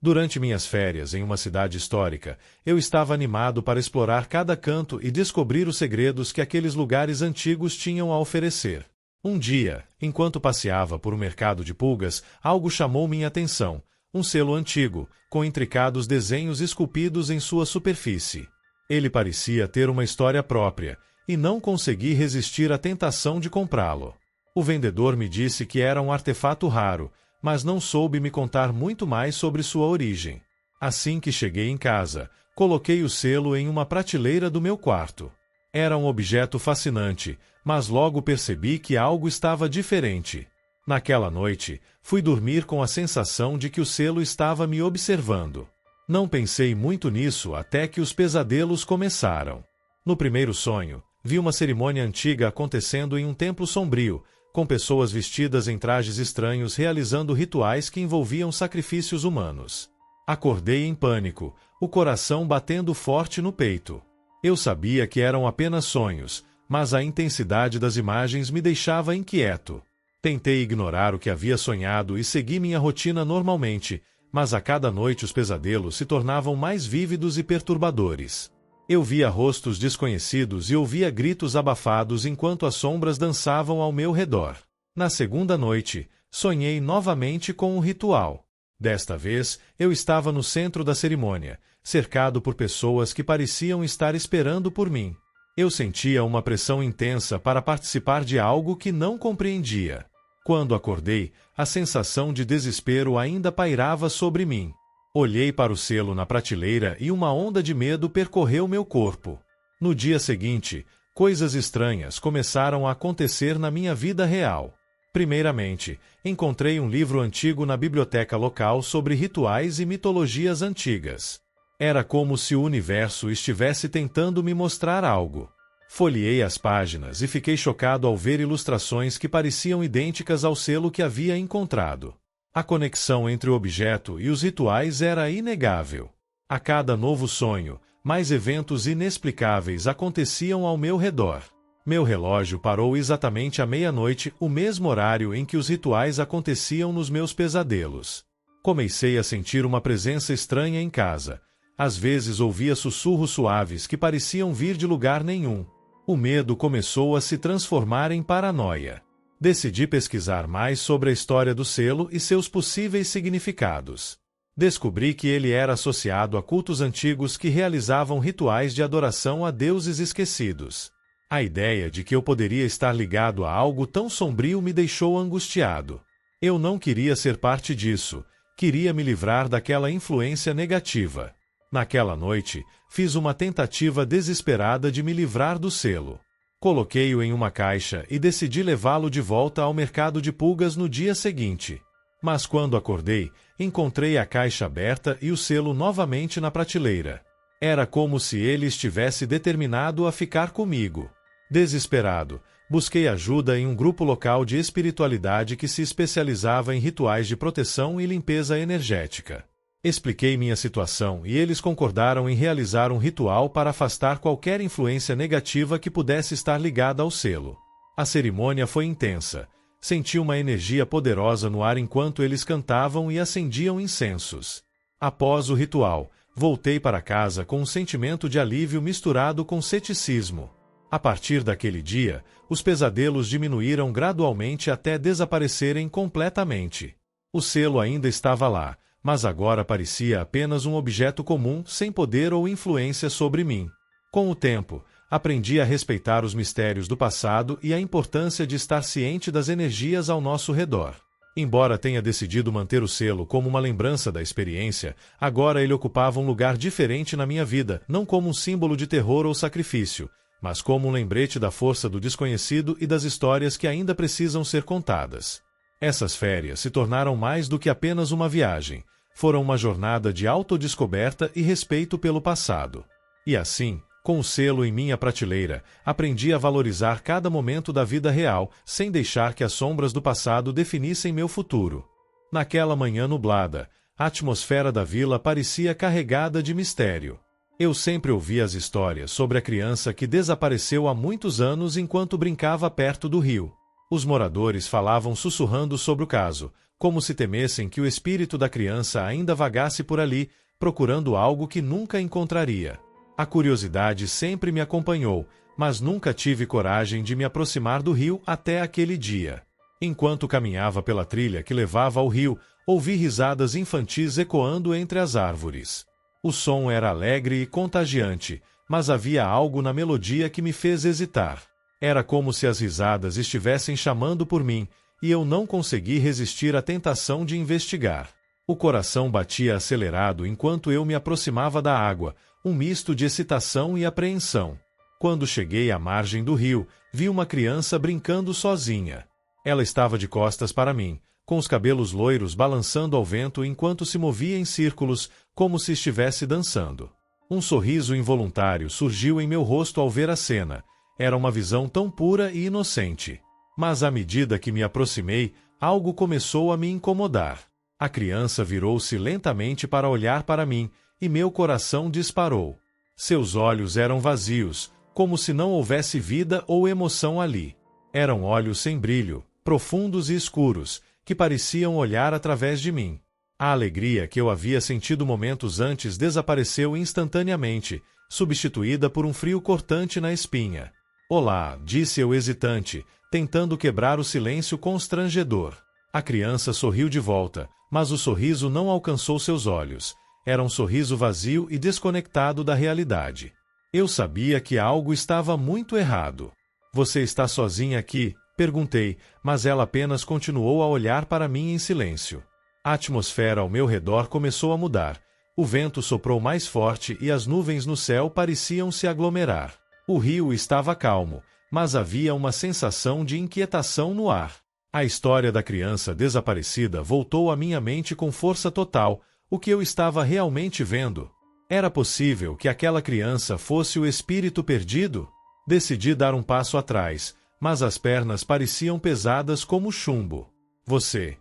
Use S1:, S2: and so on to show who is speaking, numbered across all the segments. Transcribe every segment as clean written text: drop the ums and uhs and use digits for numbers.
S1: Durante minhas férias em uma cidade histórica, eu estava animado para explorar cada canto e descobrir os segredos que aqueles lugares antigos tinham a oferecer. Um dia, enquanto passeava por um mercado de pulgas, algo chamou minha atenção: um selo antigo, com intricados desenhos esculpidos em sua superfície. Ele parecia ter uma história própria, e não consegui resistir à tentação de comprá-lo. O vendedor me disse que era um artefato raro, mas não soube me contar muito mais sobre sua origem. Assim que cheguei em casa, coloquei o selo em uma prateleira do meu quarto. Era um objeto fascinante, mas logo percebi que algo estava diferente. Naquela noite, fui dormir com a sensação de que o selo estava me observando. Não pensei muito nisso até que os pesadelos começaram. No primeiro sonho, vi uma cerimônia antiga acontecendo em um templo sombrio, com pessoas vestidas em trajes estranhos realizando rituais que envolviam sacrifícios humanos. Acordei em pânico, o coração batendo forte no peito. Eu sabia que eram apenas sonhos, mas a intensidade das imagens me deixava inquieto. Tentei ignorar o que havia sonhado e segui minha rotina normalmente, mas a cada noite os pesadelos se tornavam mais vívidos e perturbadores. Eu via rostos desconhecidos e ouvia gritos abafados enquanto as sombras dançavam ao meu redor. Na segunda noite, sonhei novamente com um ritual. Desta vez, eu estava no centro da cerimônia, cercado por pessoas que pareciam estar esperando por mim. Eu sentia uma pressão intensa para participar de algo que não compreendia. Quando acordei, a sensação de desespero ainda pairava sobre mim. Olhei para o selo na prateleira e uma onda de medo percorreu meu corpo. No dia seguinte, coisas estranhas começaram a acontecer na minha vida real. Primeiramente, encontrei um livro antigo na biblioteca local sobre rituais e mitologias antigas. Era como se o universo estivesse tentando me mostrar algo. Folheei as páginas e fiquei chocado ao ver ilustrações que pareciam idênticas ao selo que havia encontrado. A conexão entre o objeto e os rituais era inegável. A cada novo sonho, mais eventos inexplicáveis aconteciam ao meu redor. Meu relógio parou exatamente à meia-noite, o mesmo horário em que os rituais aconteciam nos meus pesadelos. Comecei a sentir uma presença estranha em casa. Às vezes ouvia sussurros suaves que pareciam vir de lugar nenhum. O medo começou a se transformar em paranoia. Decidi pesquisar mais sobre a história do selo e seus possíveis significados. Descobri que ele era associado a cultos antigos que realizavam rituais de adoração a deuses esquecidos. A ideia de que eu poderia estar ligado a algo tão sombrio me deixou angustiado. Eu não queria ser parte disso, queria me livrar daquela influência negativa. Naquela noite, fiz uma tentativa desesperada de me livrar do selo. Coloquei-o em uma caixa e decidi levá-lo de volta ao mercado de pulgas no dia seguinte. Mas quando acordei, encontrei a caixa aberta e o selo novamente na prateleira. Era como se ele estivesse determinado a ficar comigo. Desesperado, busquei ajuda em um grupo local de espiritualidade que se especializava em rituais de proteção e limpeza energética. Expliquei minha situação e eles concordaram em realizar um ritual para afastar qualquer influência negativa que pudesse estar ligada ao selo. A cerimônia foi intensa. Senti uma energia poderosa no ar enquanto eles cantavam e acendiam incensos. Após o ritual, voltei para casa com um sentimento de alívio misturado com ceticismo. A partir daquele dia, os pesadelos diminuíram gradualmente até desaparecerem completamente. O selo ainda estava lá, mas agora parecia apenas um objeto comum sem poder ou influência sobre mim. Com o tempo, aprendi a respeitar os mistérios do passado e a importância de estar ciente das energias ao nosso redor. Embora tenha decidido manter o selo como uma lembrança da experiência, agora ele ocupava um lugar diferente na minha vida, não como um símbolo de terror ou sacrifício, mas como um lembrete da força do desconhecido e das histórias que ainda precisam ser contadas. Essas férias se tornaram mais do que apenas uma viagem. Foram uma jornada de autodescoberta e respeito pelo passado. E assim, com o selo em minha prateleira, aprendi a valorizar cada momento da vida real, sem deixar que as sombras do passado definissem meu futuro. Naquela manhã nublada, a atmosfera da vila parecia carregada de mistério. Eu sempre ouvia as histórias sobre a criança que desapareceu há muitos anos enquanto brincava perto do rio. Os moradores falavam sussurrando sobre o caso, como se temessem que o espírito da criança ainda vagasse por ali, procurando algo que nunca encontraria. A curiosidade sempre me acompanhou, mas nunca tive coragem de me aproximar do rio até aquele dia. Enquanto caminhava pela trilha que levava ao rio, ouvi risadas infantis ecoando entre as árvores. O som era alegre e contagiante, mas havia algo na melodia que me fez hesitar. Era como se as risadas estivessem chamando por mim, e eu não consegui resistir à tentação de investigar. O coração batia acelerado enquanto eu me aproximava da água, um misto de excitação e apreensão. Quando cheguei à margem do rio, vi uma criança brincando sozinha. Ela estava de costas para mim, com os cabelos loiros balançando ao vento enquanto se movia em círculos, como se estivesse dançando. Um sorriso involuntário surgiu em meu rosto ao ver a cena. Era uma visão tão pura e inocente. Mas à medida que me aproximei, algo começou a me incomodar. A criança virou-se lentamente para olhar para mim, e meu coração disparou. Seus olhos eram vazios, como se não houvesse vida ou emoção ali. Eram olhos sem brilho, profundos e escuros, que pareciam olhar através de mim. A alegria que eu havia sentido momentos antes desapareceu instantaneamente, substituída por um frio cortante na espinha. "Olá", disse eu hesitante, tentando quebrar o silêncio constrangedor. A criança sorriu de volta, mas o sorriso não alcançou seus olhos. Era um sorriso vazio e desconectado da realidade. Eu sabia que algo estava muito errado. "Você está sozinha aqui?", perguntei, mas ela apenas continuou a olhar para mim em silêncio. A atmosfera ao meu redor começou a mudar. O vento soprou mais forte e as nuvens no céu pareciam se aglomerar. O rio estava calmo, mas havia uma sensação de inquietação no ar. A história da criança desaparecida voltou à minha mente com força total. O que eu estava realmente vendo? Era possível que aquela criança fosse o espírito perdido? Decidi dar um passo atrás, mas as pernas pareciam pesadas como chumbo. Você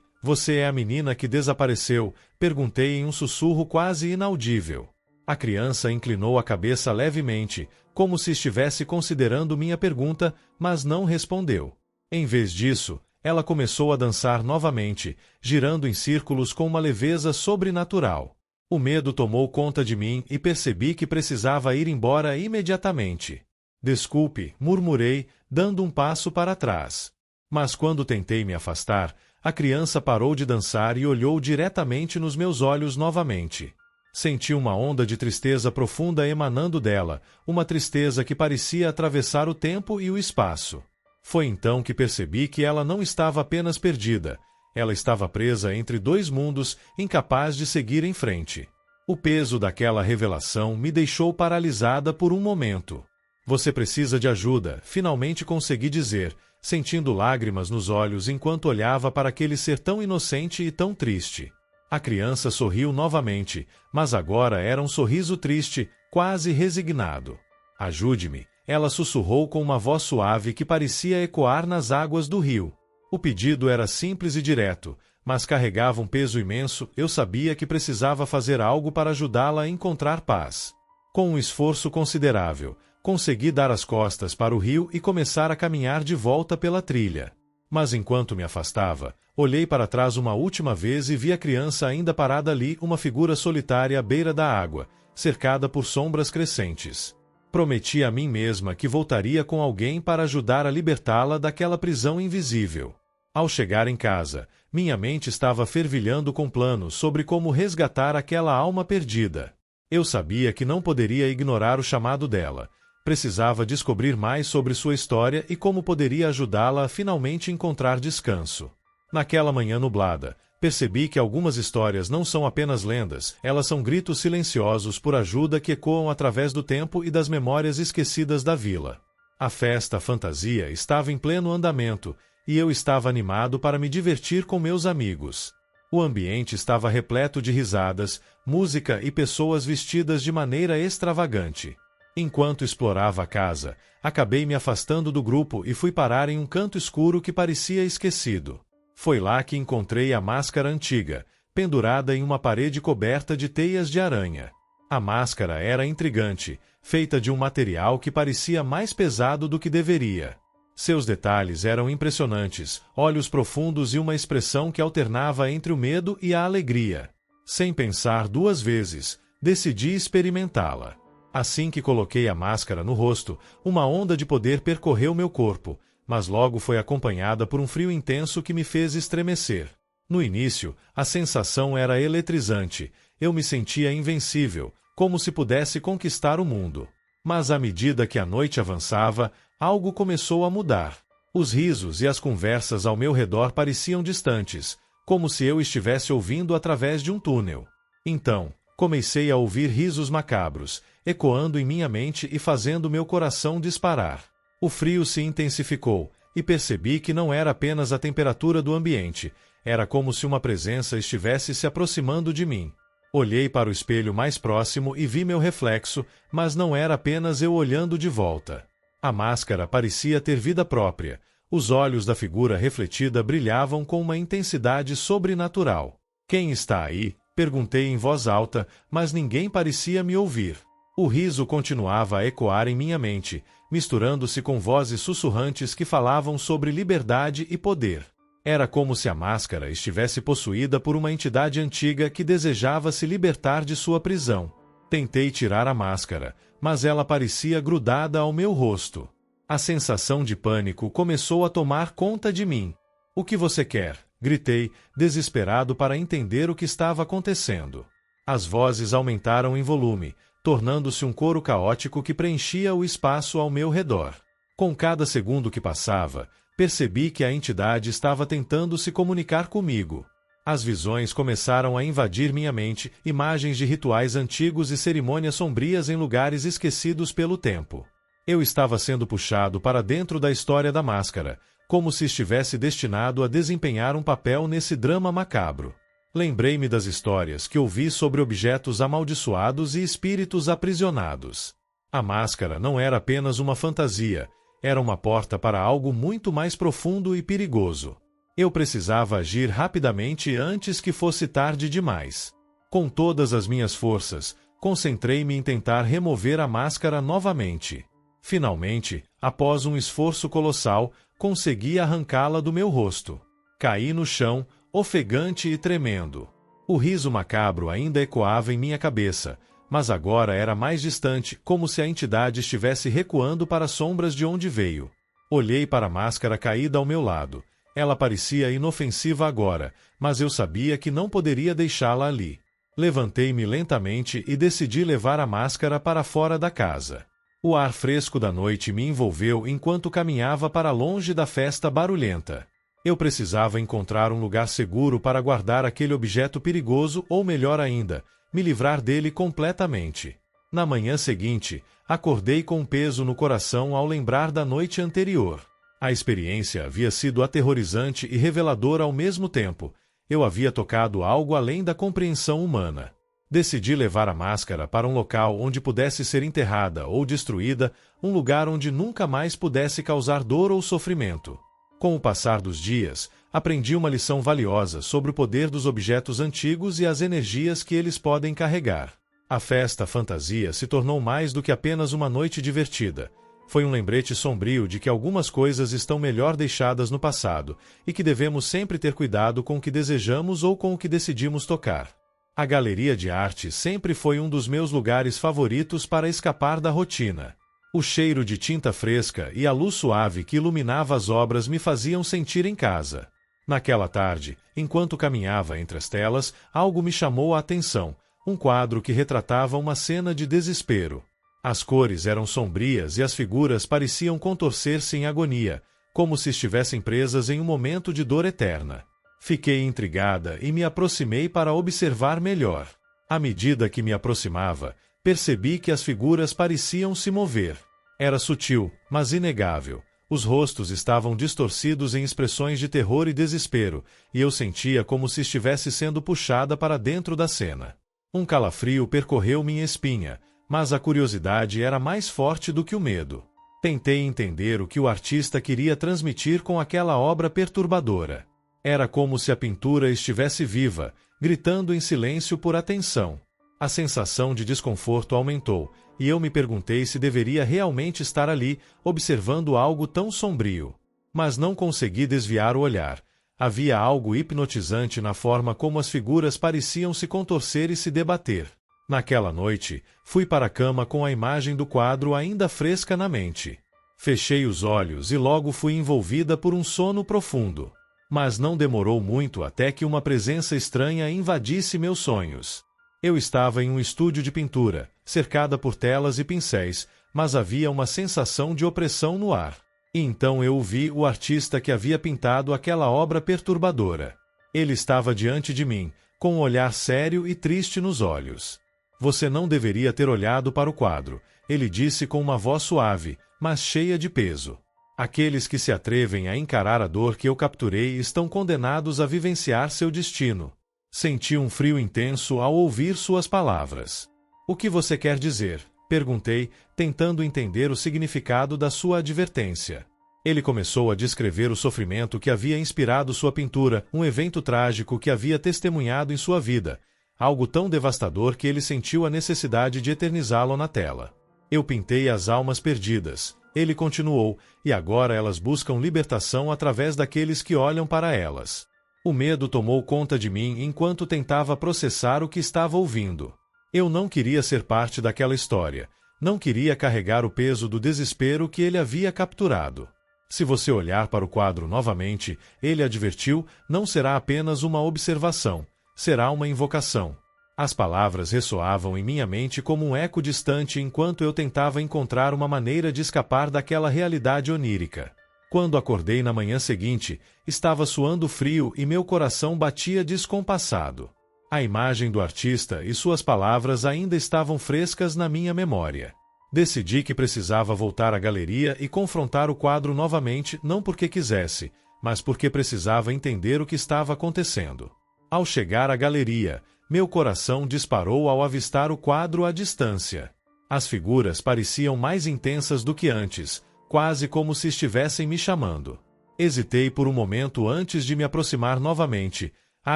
S1: é a menina que desapareceu?", perguntei em um sussurro quase inaudível. A criança inclinou a cabeça levemente, como se estivesse considerando minha pergunta, mas não respondeu. Em vez disso, ela começou a dançar novamente, girando em círculos com uma leveza sobrenatural. O medo tomou conta de mim e percebi que precisava ir embora imediatamente. "Desculpe", murmurei, dando um passo para trás. Mas quando tentei me afastar, a criança parou de dançar e olhou diretamente nos meus olhos novamente. Senti uma onda de tristeza profunda emanando dela, uma tristeza que parecia atravessar o tempo e o espaço. Foi então que percebi que ela não estava apenas perdida, ela estava presa entre dois mundos, incapaz de seguir em frente. O peso daquela revelação me deixou paralisada por um momento. "Você precisa de ajuda", finalmente consegui dizer, sentindo lágrimas nos olhos enquanto olhava para aquele ser tão inocente e tão triste. A criança sorriu novamente, mas agora era um sorriso triste, quase resignado. "Ajude-me", ela sussurrou com uma voz suave que parecia ecoar nas águas do rio. O pedido era simples e direto, mas carregava um peso imenso. Eu sabia que precisava fazer algo para ajudá-la a encontrar paz. Com um esforço considerável, consegui dar as costas para o rio e começar a caminhar de volta pela trilha. Mas enquanto me afastava, olhei para trás uma última vez e vi a criança ainda parada ali, uma figura solitária à beira da água, cercada por sombras crescentes. Prometi a mim mesma que voltaria com alguém para ajudar a libertá-la daquela prisão invisível. Ao chegar em casa, minha mente estava fervilhando com planos sobre como resgatar aquela alma perdida. Eu sabia que não poderia ignorar o chamado dela. Precisava descobrir mais sobre sua história e como poderia ajudá-la a finalmente encontrar descanso. Naquela manhã nublada, percebi que algumas histórias não são apenas lendas, elas são gritos silenciosos por ajuda que ecoam através do tempo e das memórias esquecidas da vila. A festa fantasia estava em pleno andamento, e eu estava animado para me divertir com meus amigos. O ambiente estava repleto de risadas, música e pessoas vestidas de maneira extravagante. Enquanto explorava a casa, acabei me afastando do grupo e fui parar em um canto escuro que parecia esquecido. Foi lá que encontrei a máscara antiga, pendurada em uma parede coberta de teias de aranha. A máscara era intrigante, feita de um material que parecia mais pesado do que deveria. Seus detalhes eram impressionantes, olhos profundos e uma expressão que alternava entre o medo e a alegria. Sem pensar duas vezes, decidi experimentá-la. Assim que coloquei a máscara no rosto, uma onda de poder percorreu meu corpo, mas logo foi acompanhada por um frio intenso que me fez estremecer. No início, a sensação era eletrizante. Eu me sentia invencível, como se pudesse conquistar o mundo. Mas à medida que a noite avançava, algo começou a mudar. Os risos e as conversas ao meu redor pareciam distantes, como se eu estivesse ouvindo através de um túnel. Então, comecei a ouvir risos macabros, ecoando em minha mente e fazendo meu coração disparar. O frio se intensificou, e percebi que não era apenas a temperatura do ambiente, era como se uma presença estivesse se aproximando de mim. Olhei para o espelho mais próximo e vi meu reflexo, mas não era apenas eu olhando de volta. A máscara parecia ter vida própria. Os olhos da figura refletida brilhavam com uma intensidade sobrenatural. "Quem está aí?" perguntei em voz alta, mas ninguém parecia me ouvir. O riso continuava a ecoar em minha mente, misturando-se com vozes sussurrantes que falavam sobre liberdade e poder. Era como se a máscara estivesse possuída por uma entidade antiga que desejava se libertar de sua prisão. Tentei tirar a máscara, mas ela parecia grudada ao meu rosto. A sensação de pânico começou a tomar conta de mim. "O que você quer?" gritei, desesperado para entender o que estava acontecendo. As vozes aumentaram em volume, tornando-se um coro caótico que preenchia o espaço ao meu redor. Com cada segundo que passava, percebi que a entidade estava tentando se comunicar comigo. As visões começaram a invadir minha mente, imagens de rituais antigos e cerimônias sombrias em lugares esquecidos pelo tempo. Eu estava sendo puxado para dentro da história da máscara, como se estivesse destinado a desempenhar um papel nesse drama macabro. Lembrei-me das histórias que ouvi sobre objetos amaldiçoados e espíritos aprisionados. A máscara não era apenas uma fantasia, era uma porta para algo muito mais profundo e perigoso. Eu precisava agir rapidamente antes que fosse tarde demais. Com todas as minhas forças, concentrei-me em tentar remover a máscara novamente. Finalmente, após um esforço colossal, consegui arrancá-la do meu rosto. Caí no chão, ofegante e tremendo. O riso macabro ainda ecoava em minha cabeça, mas agora era mais distante, como se a entidade estivesse recuando para as sombras de onde veio. Olhei para a máscara caída ao meu lado. Ela parecia inofensiva agora, mas eu sabia que não poderia deixá-la ali. Levantei-me lentamente e decidi levar a máscara para fora da casa. O ar fresco da noite me envolveu enquanto caminhava para longe da festa barulhenta. Eu precisava encontrar um lugar seguro para guardar aquele objeto perigoso ou, melhor ainda, me livrar dele completamente. Na manhã seguinte, acordei com um peso no coração ao lembrar da noite anterior. A experiência havia sido aterrorizante e reveladora ao mesmo tempo. Eu havia tocado algo além da compreensão humana. Decidi levar a máscara para um local onde pudesse ser enterrada ou destruída, um lugar onde nunca mais pudesse causar dor ou sofrimento. Com o passar dos dias, aprendi uma lição valiosa sobre o poder dos objetos antigos e as energias que eles podem carregar. A festa fantasia se tornou mais do que apenas uma noite divertida. Foi um lembrete sombrio de que algumas coisas estão melhor deixadas no passado e que devemos sempre ter cuidado com o que desejamos ou com o que decidimos tocar. A galeria de arte sempre foi um dos meus lugares favoritos para escapar da rotina. O cheiro de tinta fresca e a luz suave que iluminava as obras me faziam sentir em casa. Naquela tarde, enquanto caminhava entre as telas, algo me chamou a atenção, um quadro que retratava uma cena de desespero. As cores eram sombrias e as figuras pareciam contorcer-se em agonia, como se estivessem presas em um momento de dor eterna. Fiquei intrigada e me aproximei para observar melhor. À medida que me aproximava, percebi que as figuras pareciam se mover. Era sutil, mas inegável. Os rostos estavam distorcidos em expressões de terror e desespero, e eu sentia como se estivesse sendo puxada para dentro da cena. Um calafrio percorreu minha espinha, mas a curiosidade era mais forte do que o medo. Tentei entender o que o artista queria transmitir com aquela obra perturbadora. Era como se a pintura estivesse viva, gritando em silêncio por atenção. A sensação de desconforto aumentou, e eu me perguntei se deveria realmente estar ali, observando algo tão sombrio. Mas não consegui desviar o olhar. Havia algo hipnotizante na forma como as figuras pareciam se contorcer e se debater. Naquela noite, fui para a cama com a imagem do quadro ainda fresca na mente. Fechei os olhos e logo fui envolvida por um sono profundo. Mas não demorou muito até que uma presença estranha invadisse meus sonhos. Eu estava em um estúdio de pintura, cercada por telas e pincéis, mas havia uma sensação de opressão no ar. E então eu vi o artista que havia pintado aquela obra perturbadora. Ele estava diante de mim, com um olhar sério e triste nos olhos. Você não deveria ter olhado para o quadro, ele disse com uma voz suave, mas cheia de peso. Aqueles que se atrevem a encarar a dor que eu capturei estão condenados a vivenciar seu destino. Senti um frio intenso ao ouvir suas palavras. O que você quer dizer? Perguntei, tentando entender o significado da sua advertência. Ele começou a descrever o sofrimento que havia inspirado sua pintura, um evento trágico que havia testemunhado em sua vida, algo tão devastador que ele sentiu a necessidade de eternizá-lo na tela. Eu pintei as almas perdidas, ele continuou, e agora elas buscam libertação através daqueles que olham para elas. O medo tomou conta de mim enquanto tentava processar o que estava ouvindo. Eu não queria ser parte daquela história, não queria carregar o peso do desespero que ele havia capturado. Se você olhar para o quadro novamente, ele advertiu, não será apenas uma observação, será uma invocação. As palavras ressoavam em minha mente como um eco distante enquanto eu tentava encontrar uma maneira de escapar daquela realidade onírica. Quando acordei na manhã seguinte, estava suando frio e meu coração batia descompassado. A imagem do artista e suas palavras ainda estavam frescas na minha memória. Decidi que precisava voltar à galeria e confrontar o quadro novamente, não porque quisesse, mas porque precisava entender o que estava acontecendo. Ao chegar à galeria, meu coração disparou ao avistar o quadro à distância. As figuras pareciam mais intensas do que antes, quase como se estivessem me chamando. Hesitei por um momento antes de me aproximar novamente. A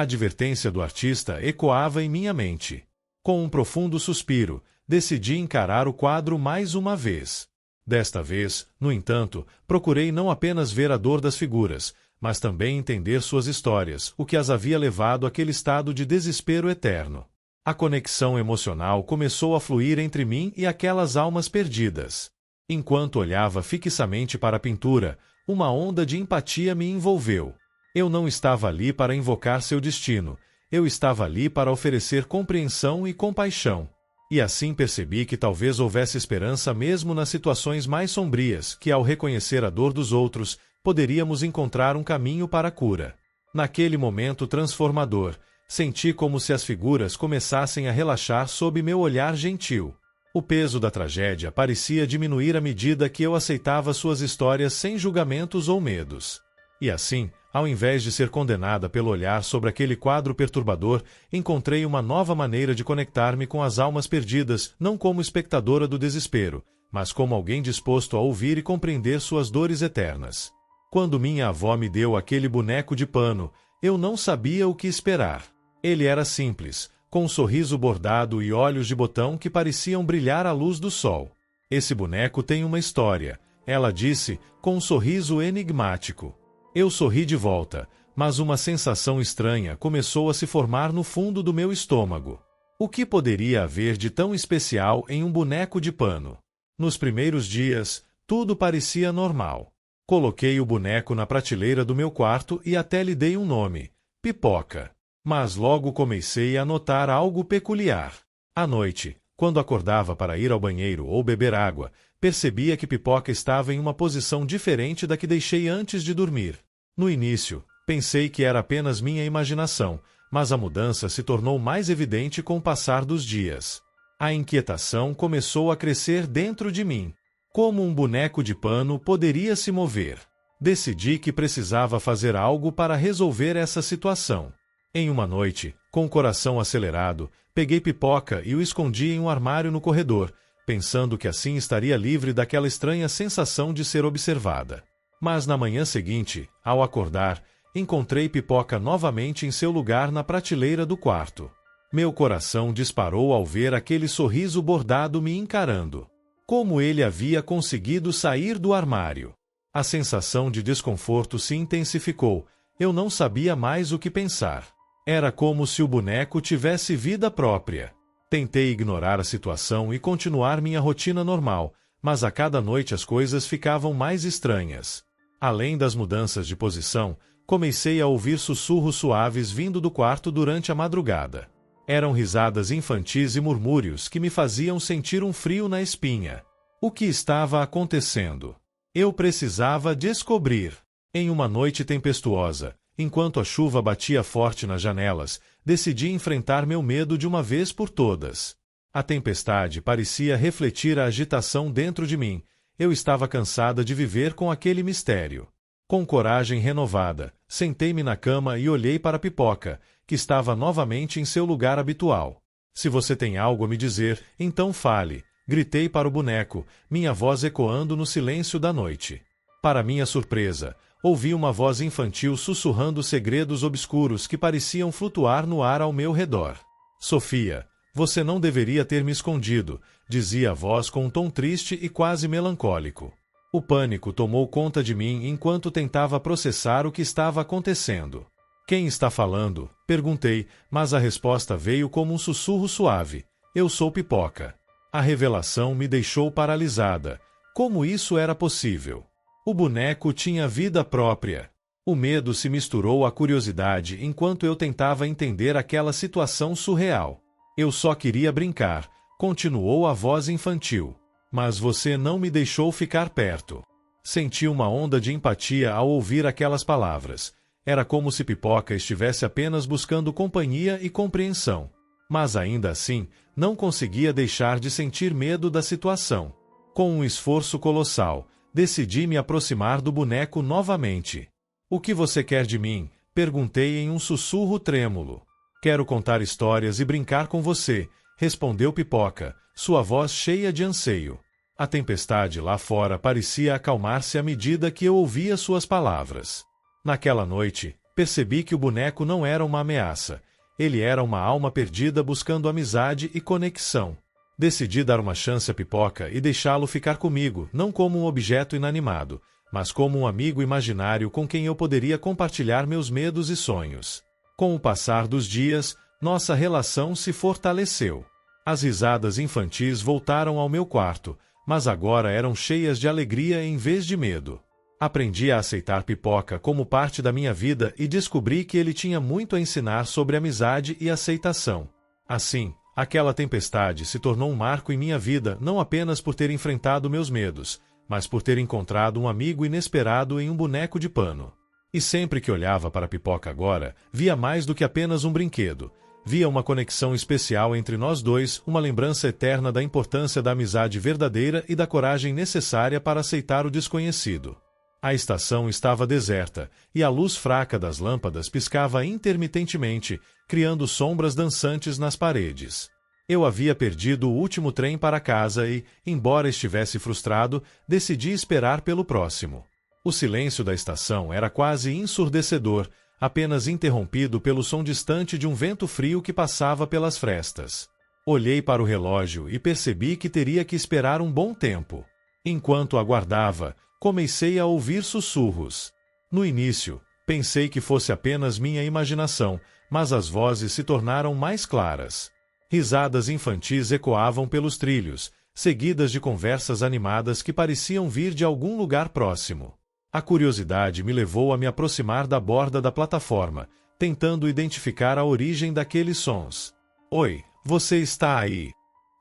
S1: advertência do artista ecoava em minha mente. Com um profundo suspiro, decidi encarar o quadro mais uma vez. Desta vez, no entanto, procurei não apenas ver a dor das figuras, mas também entender suas histórias, o que as havia levado àquele estado de desespero eterno. A conexão emocional começou a fluir entre mim e aquelas almas perdidas. Enquanto olhava fixamente para a pintura, uma onda de empatia me envolveu. Eu não estava ali para invocar seu destino, eu estava ali para oferecer compreensão e compaixão. E assim percebi que talvez houvesse esperança mesmo nas situações mais sombrias, que ao reconhecer a dor dos outros, poderíamos encontrar um caminho para a cura. Naquele momento transformador, senti como se as figuras começassem a relaxar sob meu olhar gentil. O peso da tragédia parecia diminuir à medida que eu aceitava suas histórias sem julgamentos ou medos. E assim, ao invés de ser condenada pelo olhar sobre aquele quadro perturbador, encontrei uma nova maneira de conectar-me com as almas perdidas, não como espectadora do desespero, mas como alguém disposto a ouvir e compreender suas dores eternas. Quando minha avó me deu aquele boneco de pano, eu não sabia o que esperar. Ele era simples, com um sorriso bordado e olhos de botão que pareciam brilhar à luz do sol. Esse boneco tem uma história, ela disse, com um sorriso enigmático. Eu sorri de volta, mas uma sensação estranha começou a se formar no fundo do meu estômago. O que poderia haver de tão especial em um boneco de pano? Nos primeiros dias, tudo parecia normal. Coloquei o boneco na prateleira do meu quarto e até lhe dei um nome, Pipoca. Mas logo comecei a notar algo peculiar. À noite, quando acordava para ir ao banheiro ou beber água, percebia que Pipoca estava em uma posição diferente da que deixei antes de dormir. No início, pensei que era apenas minha imaginação, mas a mudança se tornou mais evidente com o passar dos dias. A inquietação começou a crescer dentro de mim. Como um boneco de pano poderia se mover? Decidi que precisava fazer algo para resolver essa situação. Em uma noite, com o coração acelerado, peguei Pipoca e o escondi em um armário no corredor, pensando que assim estaria livre daquela estranha sensação de ser observada. Mas na manhã seguinte, ao acordar, encontrei Pipoca novamente em seu lugar na prateleira do quarto. Meu coração disparou ao ver aquele sorriso bordado me encarando. Como ele havia conseguido sair do armário? A sensação de desconforto se intensificou. Eu não sabia mais o que pensar. Era como se o boneco tivesse vida própria. Tentei ignorar a situação e continuar minha rotina normal, mas a cada noite as coisas ficavam mais estranhas. Além das mudanças de posição, comecei a ouvir sussurros suaves vindo do quarto durante a madrugada. Eram risadas infantis e murmúrios que me faziam sentir um frio na espinha. O que estava acontecendo? Eu precisava descobrir. Em uma noite tempestuosa, enquanto a chuva batia forte nas janelas, decidi enfrentar meu medo de uma vez por todas. A tempestade parecia refletir a agitação dentro de mim. Eu estava cansada de viver com aquele mistério. Com coragem renovada, sentei-me na cama e olhei para a Pipoca, que estava novamente em seu lugar habitual. Se você tem algo a me dizer, então fale, gritei para o boneco, minha voz ecoando no silêncio da noite. Para minha surpresa, ouvi uma voz infantil sussurrando segredos obscuros que pareciam flutuar no ar ao meu redor. Sofia, você não deveria ter me escondido, dizia a voz com um tom triste e quase melancólico. O pânico tomou conta de mim enquanto tentava processar o que estava acontecendo. Quem está falando? Perguntei, mas a resposta veio como um sussurro suave. Eu sou Pipoca. A revelação me deixou paralisada. Como isso era possível? O boneco tinha vida própria. O medo se misturou à curiosidade enquanto eu tentava entender aquela situação surreal. Eu só queria brincar, continuou a voz infantil. Mas você não me deixou ficar perto. Senti uma onda de empatia ao ouvir aquelas palavras. Era como se Pipoca estivesse apenas buscando companhia e compreensão. Mas ainda assim, não conseguia deixar de sentir medo da situação. Com um esforço colossal, decidi me aproximar do boneco novamente. O que você quer de mim? Perguntei em um sussurro trêmulo. Quero contar histórias e brincar com você, respondeu Pipoca, sua voz cheia de anseio. A tempestade lá fora parecia acalmar-se à medida que eu ouvia suas palavras. Naquela noite, percebi que o boneco não era uma ameaça. Ele era uma alma perdida buscando amizade e conexão. Decidi dar uma chance à Pipoca e deixá-lo ficar comigo, não como um objeto inanimado, mas como um amigo imaginário com quem eu poderia compartilhar meus medos e sonhos. Com o passar dos dias, nossa relação se fortaleceu. As risadas infantis voltaram ao meu quarto, mas agora eram cheias de alegria em vez de medo. Aprendi a aceitar Pipoca como parte da minha vida e descobri que ele tinha muito a ensinar sobre amizade e aceitação. Assim, aquela tempestade se tornou um marco em minha vida não apenas por ter enfrentado meus medos, mas por ter encontrado um amigo inesperado em um boneco de pano. E sempre que olhava para Pipoca agora, via mais do que apenas um brinquedo. Via uma conexão especial entre nós dois, uma lembrança eterna da importância da amizade verdadeira e da coragem necessária para aceitar o desconhecido. A estação estava deserta, e a luz fraca das lâmpadas piscava intermitentemente, criando sombras dançantes nas paredes. Eu havia perdido o último trem para casa e, embora estivesse frustrado, decidi esperar pelo próximo. O silêncio da estação era quase ensurdecedor, apenas interrompido pelo som distante de um vento frio que passava pelas frestas. Olhei para o relógio e percebi que teria que esperar um bom tempo. Enquanto aguardava, comecei a ouvir sussurros. No início, pensei que fosse apenas minha imaginação, mas as vozes se tornaram mais claras. Risadas infantis ecoavam pelos trilhos, seguidas de conversas animadas que pareciam vir de algum lugar próximo. A curiosidade me levou a me aproximar da borda da plataforma, tentando identificar a origem daqueles sons. Oi, você está aí?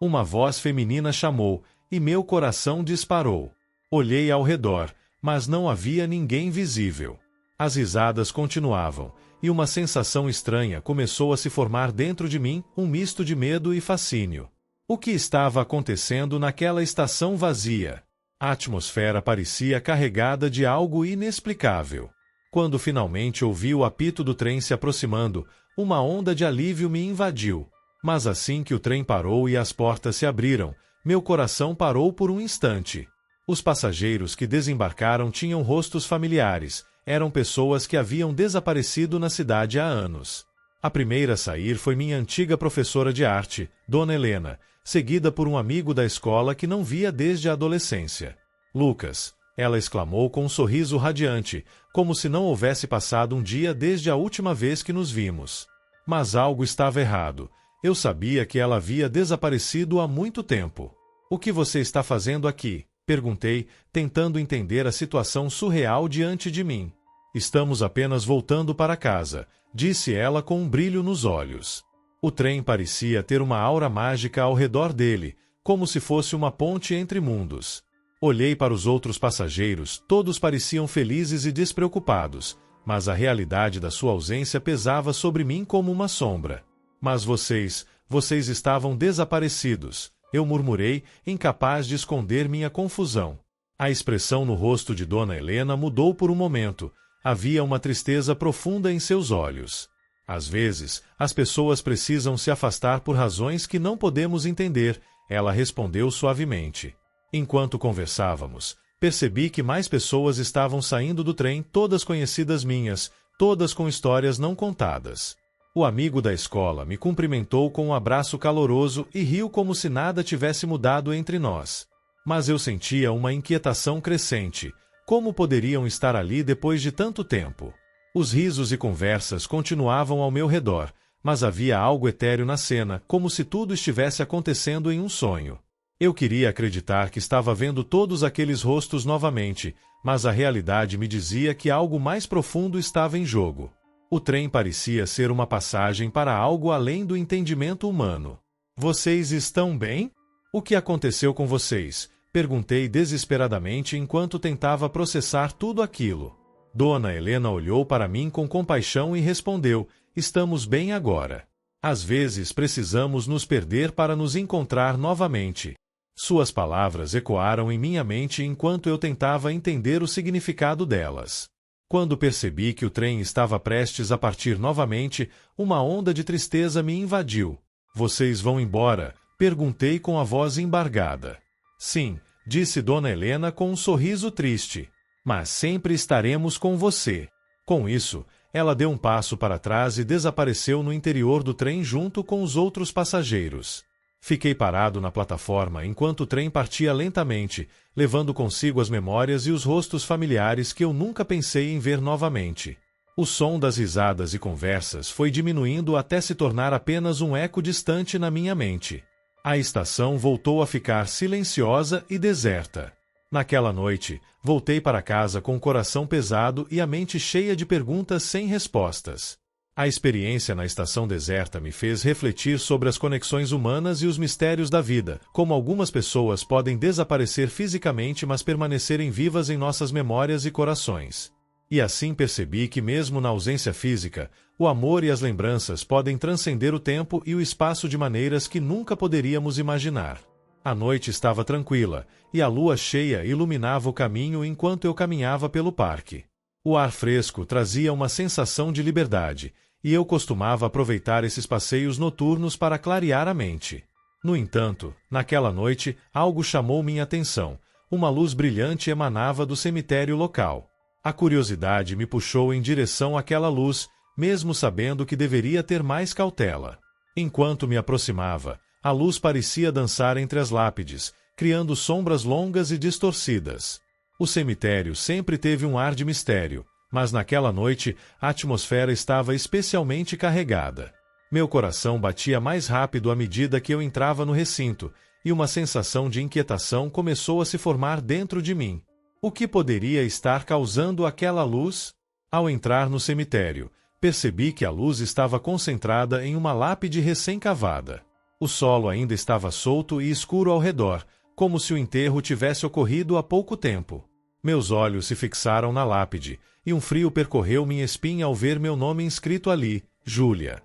S1: Uma voz feminina chamou, e meu coração disparou. Olhei ao redor, mas não havia ninguém visível. As risadas continuavam, e uma sensação estranha começou a se formar dentro de mim, um misto de medo e fascínio. O que estava acontecendo naquela estação vazia? A atmosfera parecia carregada de algo inexplicável. Quando finalmente ouvi o apito do trem se aproximando, uma onda de alívio me invadiu. Mas assim que o trem parou e as portas se abriram, meu coração parou por um instante. Os passageiros que desembarcaram tinham rostos familiares, eram pessoas que haviam desaparecido na cidade há anos. A primeira a sair foi minha antiga professora de arte, Dona Helena, seguida por um amigo da escola que não via desde a adolescência. Lucas, ela exclamou com um sorriso radiante, como se não houvesse passado um dia desde a última vez que nos vimos. Mas algo estava errado. Eu sabia que ela havia desaparecido há muito tempo. O que você está fazendo aqui? Perguntei, tentando entender a situação surreal diante de mim. Estamos apenas voltando para casa, disse ela com um brilho nos olhos. O trem parecia ter uma aura mágica ao redor dele, como se fosse uma ponte entre mundos. Olhei para os outros passageiros, todos pareciam felizes e despreocupados, mas a realidade da sua ausência pesava sobre mim como uma sombra. Mas vocês estavam desaparecidos, eu murmurei, incapaz de esconder minha confusão. A expressão no rosto de Dona Helena mudou por um momento. Havia uma tristeza profunda em seus olhos. Às vezes, as pessoas precisam se afastar por razões que não podemos entender, ela respondeu suavemente. Enquanto conversávamos, percebi que mais pessoas estavam saindo do trem, todas conhecidas minhas, todas com histórias não contadas. O amigo da escola me cumprimentou com um abraço caloroso e riu como se nada tivesse mudado entre nós. Mas eu sentia uma inquietação crescente. Como poderiam estar ali depois de tanto tempo? Os risos e conversas continuavam ao meu redor, mas havia algo etéreo na cena, como se tudo estivesse acontecendo em um sonho. Eu queria acreditar que estava vendo todos aqueles rostos novamente, mas a realidade me dizia que algo mais profundo estava em jogo. O trem parecia ser uma passagem para algo além do entendimento humano. Vocês estão bem? O que aconteceu com vocês? Perguntei desesperadamente enquanto tentava processar tudo aquilo. Dona Helena olhou para mim com compaixão e respondeu, estamos bem agora. Às vezes precisamos nos perder para nos encontrar novamente. Suas palavras ecoaram em minha mente enquanto eu tentava entender o significado delas. Quando percebi que o trem estava prestes a partir novamente, uma onda de tristeza me invadiu. Vocês vão embora? Perguntei com a voz embargada. Sim, disse Dona Helena com um sorriso triste. Mas sempre estaremos com você. Com isso, ela deu um passo para trás e desapareceu no interior do trem junto com os outros passageiros. Fiquei parado na plataforma enquanto o trem partia lentamente, levando consigo as memórias e os rostos familiares que eu nunca pensei em ver novamente. O som das risadas e conversas foi diminuindo até se tornar apenas um eco distante na minha mente. A estação voltou a ficar silenciosa e deserta. Naquela noite, voltei para casa com o coração pesado e a mente cheia de perguntas sem respostas. A experiência na estação deserta me fez refletir sobre as conexões humanas e os mistérios da vida, como algumas pessoas podem desaparecer fisicamente mas permanecerem vivas em nossas memórias e corações. E assim percebi que mesmo na ausência física, o amor e as lembranças podem transcender o tempo e o espaço de maneiras que nunca poderíamos imaginar. A noite estava tranquila, e a lua cheia iluminava o caminho enquanto eu caminhava pelo parque. O ar fresco trazia uma sensação de liberdade, e eu costumava aproveitar esses passeios noturnos para clarear a mente. No entanto, naquela noite, algo chamou minha atenção. Uma luz brilhante emanava do cemitério local. A curiosidade me puxou em direção àquela luz, mesmo sabendo que deveria ter mais cautela. Enquanto me aproximava, a luz parecia dançar entre as lápides, criando sombras longas e distorcidas. O cemitério sempre teve um ar de mistério, mas naquela noite a atmosfera estava especialmente carregada. Meu coração batia mais rápido à medida que eu entrava no recinto, e uma sensação de inquietação começou a se formar dentro de mim. O que poderia estar causando aquela luz? Ao entrar no cemitério, percebi que a luz estava concentrada em uma lápide recém-cavada. O solo ainda estava solto e escuro ao redor, como se o enterro tivesse ocorrido há pouco tempo. Meus olhos se fixaram na lápide, e um frio percorreu minha espinha ao ver meu nome inscrito ali, Júlia.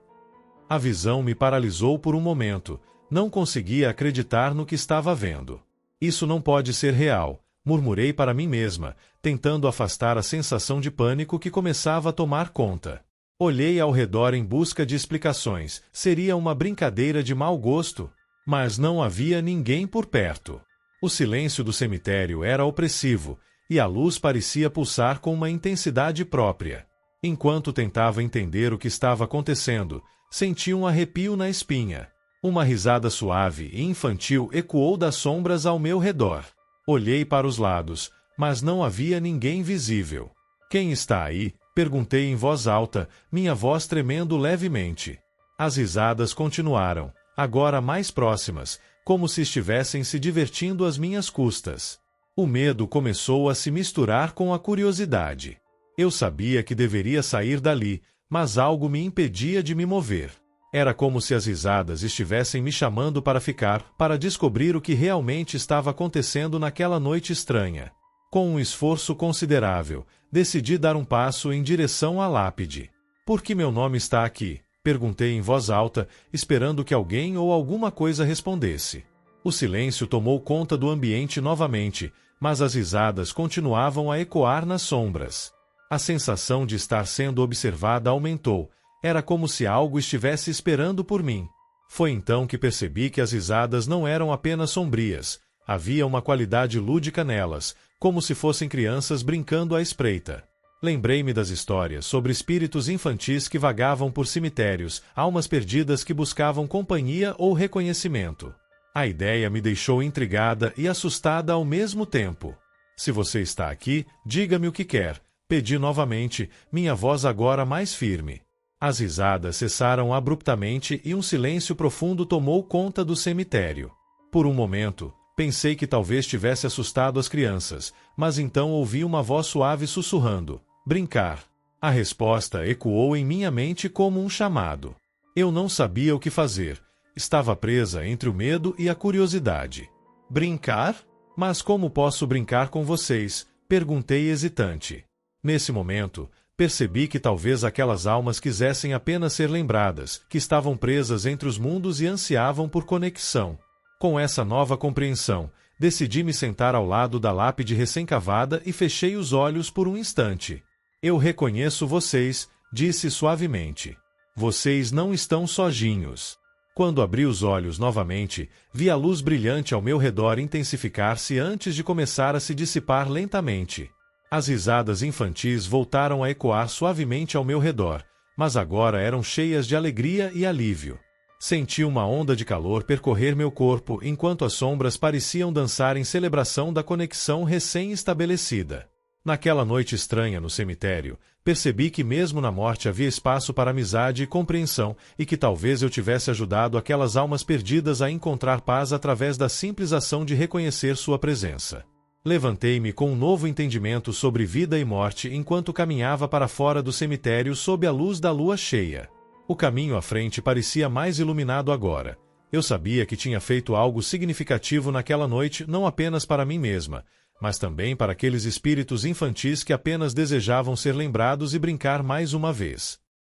S1: A visão me paralisou por um momento, não conseguia acreditar no que estava vendo. Isso não pode ser real, murmurei para mim mesma, tentando afastar a sensação de pânico que começava a tomar conta. Olhei ao redor em busca de explicações, seria uma brincadeira de mau gosto? Mas não havia ninguém por perto. O silêncio do cemitério era opressivo, e a luz parecia pulsar com uma intensidade própria. Enquanto tentava entender o que estava acontecendo, senti um arrepio na espinha. Uma risada suave e infantil ecoou das sombras ao meu redor. Olhei para os lados, mas não havia ninguém visível. Quem está aí? Perguntei em voz alta, minha voz tremendo levemente. As risadas continuaram, agora mais próximas, como se estivessem se divertindo às minhas custas. O medo começou a se misturar com a curiosidade. Eu sabia que deveria sair dali, mas algo me impedia de me mover. Era como se as risadas estivessem me chamando para ficar, para descobrir o que realmente estava acontecendo naquela noite estranha. Com um esforço considerável, decidi dar um passo em direção à lápide. Por que meu nome está aqui? Perguntei em voz alta, esperando que alguém ou alguma coisa respondesse. O silêncio tomou conta do ambiente novamente, mas as risadas continuavam a ecoar nas sombras. A sensação de estar sendo observada aumentou. Era como se algo estivesse esperando por mim. Foi então que percebi que as risadas não eram apenas sombrias. Havia uma qualidade lúdica nelas, como se fossem crianças brincando à espreita. Lembrei-me das histórias sobre espíritos infantis que vagavam por cemitérios, almas perdidas que buscavam companhia ou reconhecimento. A ideia me deixou intrigada e assustada ao mesmo tempo. Se você está aqui, diga-me o que quer. Pedi novamente, minha voz agora mais firme. As risadas cessaram abruptamente e um silêncio profundo tomou conta do cemitério. Por um momento, pensei que talvez tivesse assustado as crianças, mas então ouvi uma voz suave sussurrando: brincar. A resposta ecoou em minha mente como um chamado. Eu não sabia o que fazer. Estava presa entre o medo e a curiosidade. Brincar? Mas como posso brincar com vocês? Perguntei hesitante. Nesse momento, percebi que talvez aquelas almas quisessem apenas ser lembradas, que estavam presas entre os mundos e ansiavam por conexão. Com essa nova compreensão, decidi me sentar ao lado da lápide recém-cavada e fechei os olhos por um instante. Eu reconheço vocês, disse suavemente. Vocês não estão sozinhos. Quando abri os olhos novamente, vi a luz brilhante ao meu redor intensificar-se antes de começar a se dissipar lentamente. As risadas infantis voltaram a ecoar suavemente ao meu redor, mas agora eram cheias de alegria e alívio. Senti uma onda de calor percorrer meu corpo enquanto as sombras pareciam dançar em celebração da conexão recém-estabelecida. Naquela noite estranha no cemitério, percebi que mesmo na morte havia espaço para amizade e compreensão, e que talvez eu tivesse ajudado aquelas almas perdidas a encontrar paz através da simples ação de reconhecer sua presença. Levantei-me com um novo entendimento sobre vida e morte enquanto caminhava para fora do cemitério sob a luz da lua cheia. O caminho à frente parecia mais iluminado agora. Eu sabia que tinha feito algo significativo naquela noite não apenas para mim mesma, mas também para aqueles espíritos infantis que apenas desejavam ser lembrados e brincar mais uma vez.